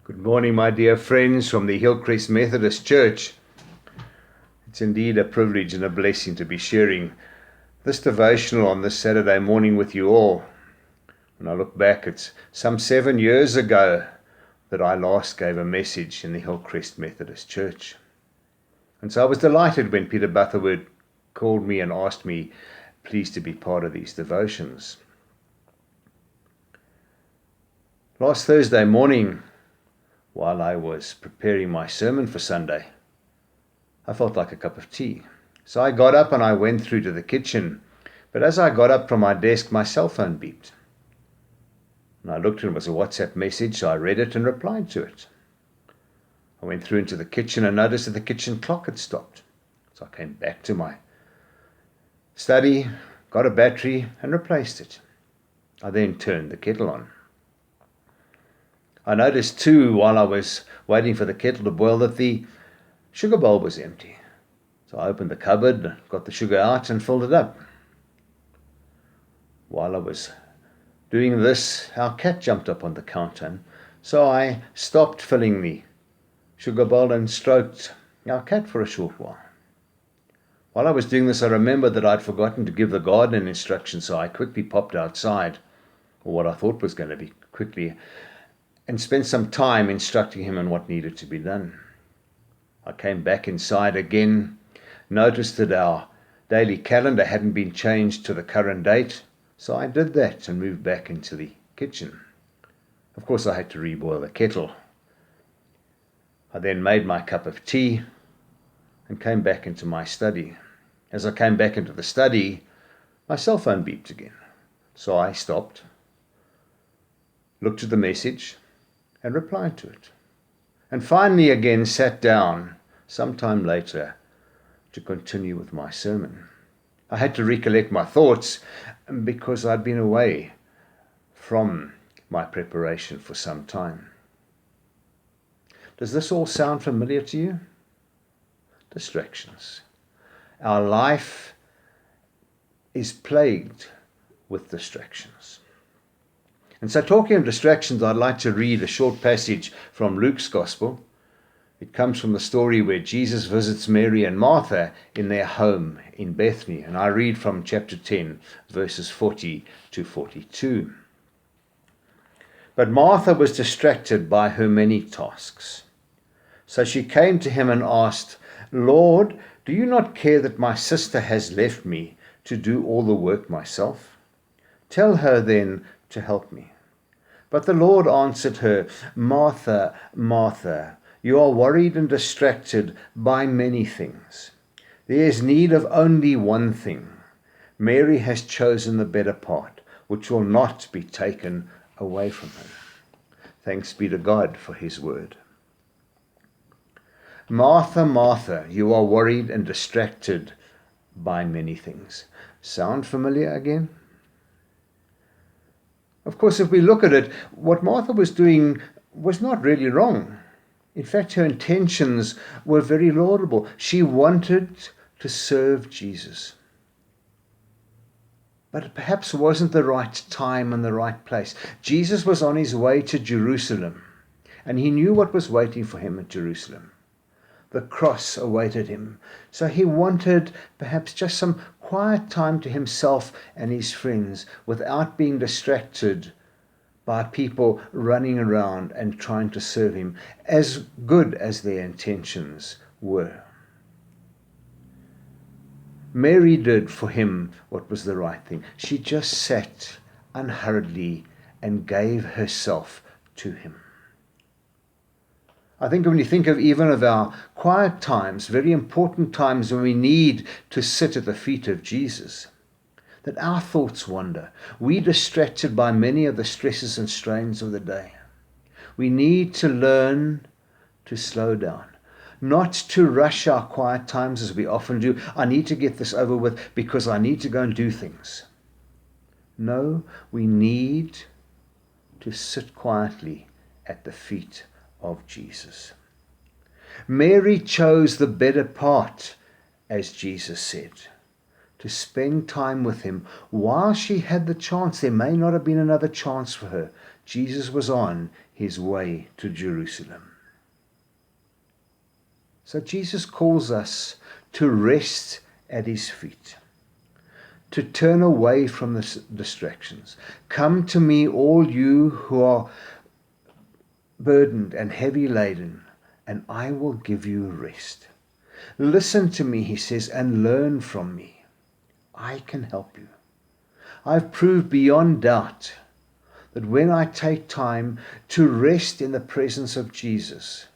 Good morning, my dear friends from the Hillcrest Methodist Church. It's indeed a privilege and a blessing to be sharing this devotional on this Saturday morning with you all. When I look back, it's some 7 years ago that I last gave a message in the Hillcrest Methodist Church. And so I was delighted when Peter Butterworth called me and asked me, please, to be part of these devotions. Last Thursday morning, while I was preparing my sermon for Sunday, I felt like a cup of tea. So I got up and I went through to the kitchen. But as I got up from my desk, my cell phone beeped. And I looked and it was a WhatsApp message, so I read it and replied to it. I went through into the kitchen and noticed that the kitchen clock had stopped. So I came back to my study, got a battery and replaced it. I then turned the kettle on. I noticed too, while I was waiting for the kettle to boil, that the sugar bowl was empty. So I opened the cupboard, got the sugar out and filled it up. While I was doing this, our cat jumped up on the counter, so I stopped filling the sugar bowl and stroked our cat for a short while. While I was doing this, I remembered that I'd forgotten to give the gardener instructions, so I quickly popped outside, or what I thought was going to be quickly, and spent some time instructing him on what needed to be done. I came back inside again, noticed that our daily calendar hadn't been changed to the current date, so I did that and moved back into the kitchen. Of course, I had to reboil the kettle. I then made my cup of tea and came back into my study. As I came back into the study, my cell phone beeped again. So I stopped, looked at the message, and replied to it. And finally again sat down sometime later to continue with my sermon. I had to recollect my thoughts because I'd been away from my preparation for some time. Does this all sound familiar to you? Distractions. Our life is plagued with distractions. And so, talking of distractions, I'd like to read a short passage from Luke's Gospel. It comes from the story where Jesus visits Mary and Martha in their home in Bethany. And I read from chapter 10, verses 40 to 42. But Martha was distracted by her many tasks. So she came to him and asked, Lord, do you not care that my sister has left me to do all the work myself? Tell her then to help me. But the Lord answered her, Martha, Martha, you are worried and distracted by many things. There is need of only one thing. Mary has chosen the better part, which will not be taken away from her. Thanks be to God for his word. Martha, Martha, you are worried and distracted by many things. Sound familiar again? Of course, if we look at it, what Martha was doing was not really wrong. In fact, her intentions were very laudable. She wanted to serve Jesus. But it perhaps wasn't the right time and the right place. Jesus was on his way to Jerusalem, and he knew what was waiting for him at Jerusalem. The cross awaited him. So he wanted perhaps just some quiet time to himself and his friends without being distracted by people running around and trying to serve him, as good as their intentions were. Mary did for him what was the right thing. She just sat unhurriedly and gave herself to him. I think when you think of even of our quiet times, very important times when we need to sit at the feet of Jesus, that our thoughts wander. We're distracted by many of the stresses and strains of the day. We need to learn to slow down, not to rush our quiet times as we often do. I need to get this over with because I need to go and do things. No, we need to sit quietly at the feet of Jesus. Mary chose the better part, as Jesus said. to spend time with him while she had the chance. There may not have been another chance for her. Jesus was on his way to Jerusalem. So Jesus calls us to rest at his feet, to turn away from the distractions. Come to me, all you who are burdened and heavy laden, and I will give you rest. Listen to me, he says, and learn from me. I can help you. I've proved beyond doubt that when I take time to rest in the presence of Jesus,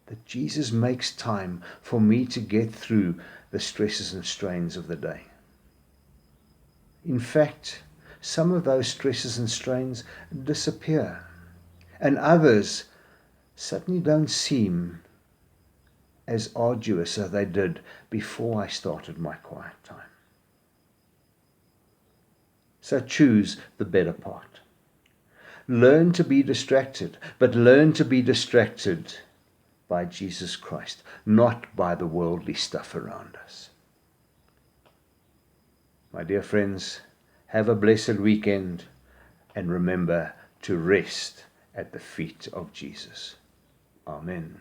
that Jesus makes time for me to get through the stresses and strains of the day. In fact, some of those stresses and strains disappear, and others suddenly don't seem as arduous as they did before I started my quiet time. So choose the better part. Learn to be distracted, but learn to be distracted by Jesus Christ, not by the worldly stuff around us. My dear friends, have a blessed weekend, and remember to rest at the feet of Jesus. Amen.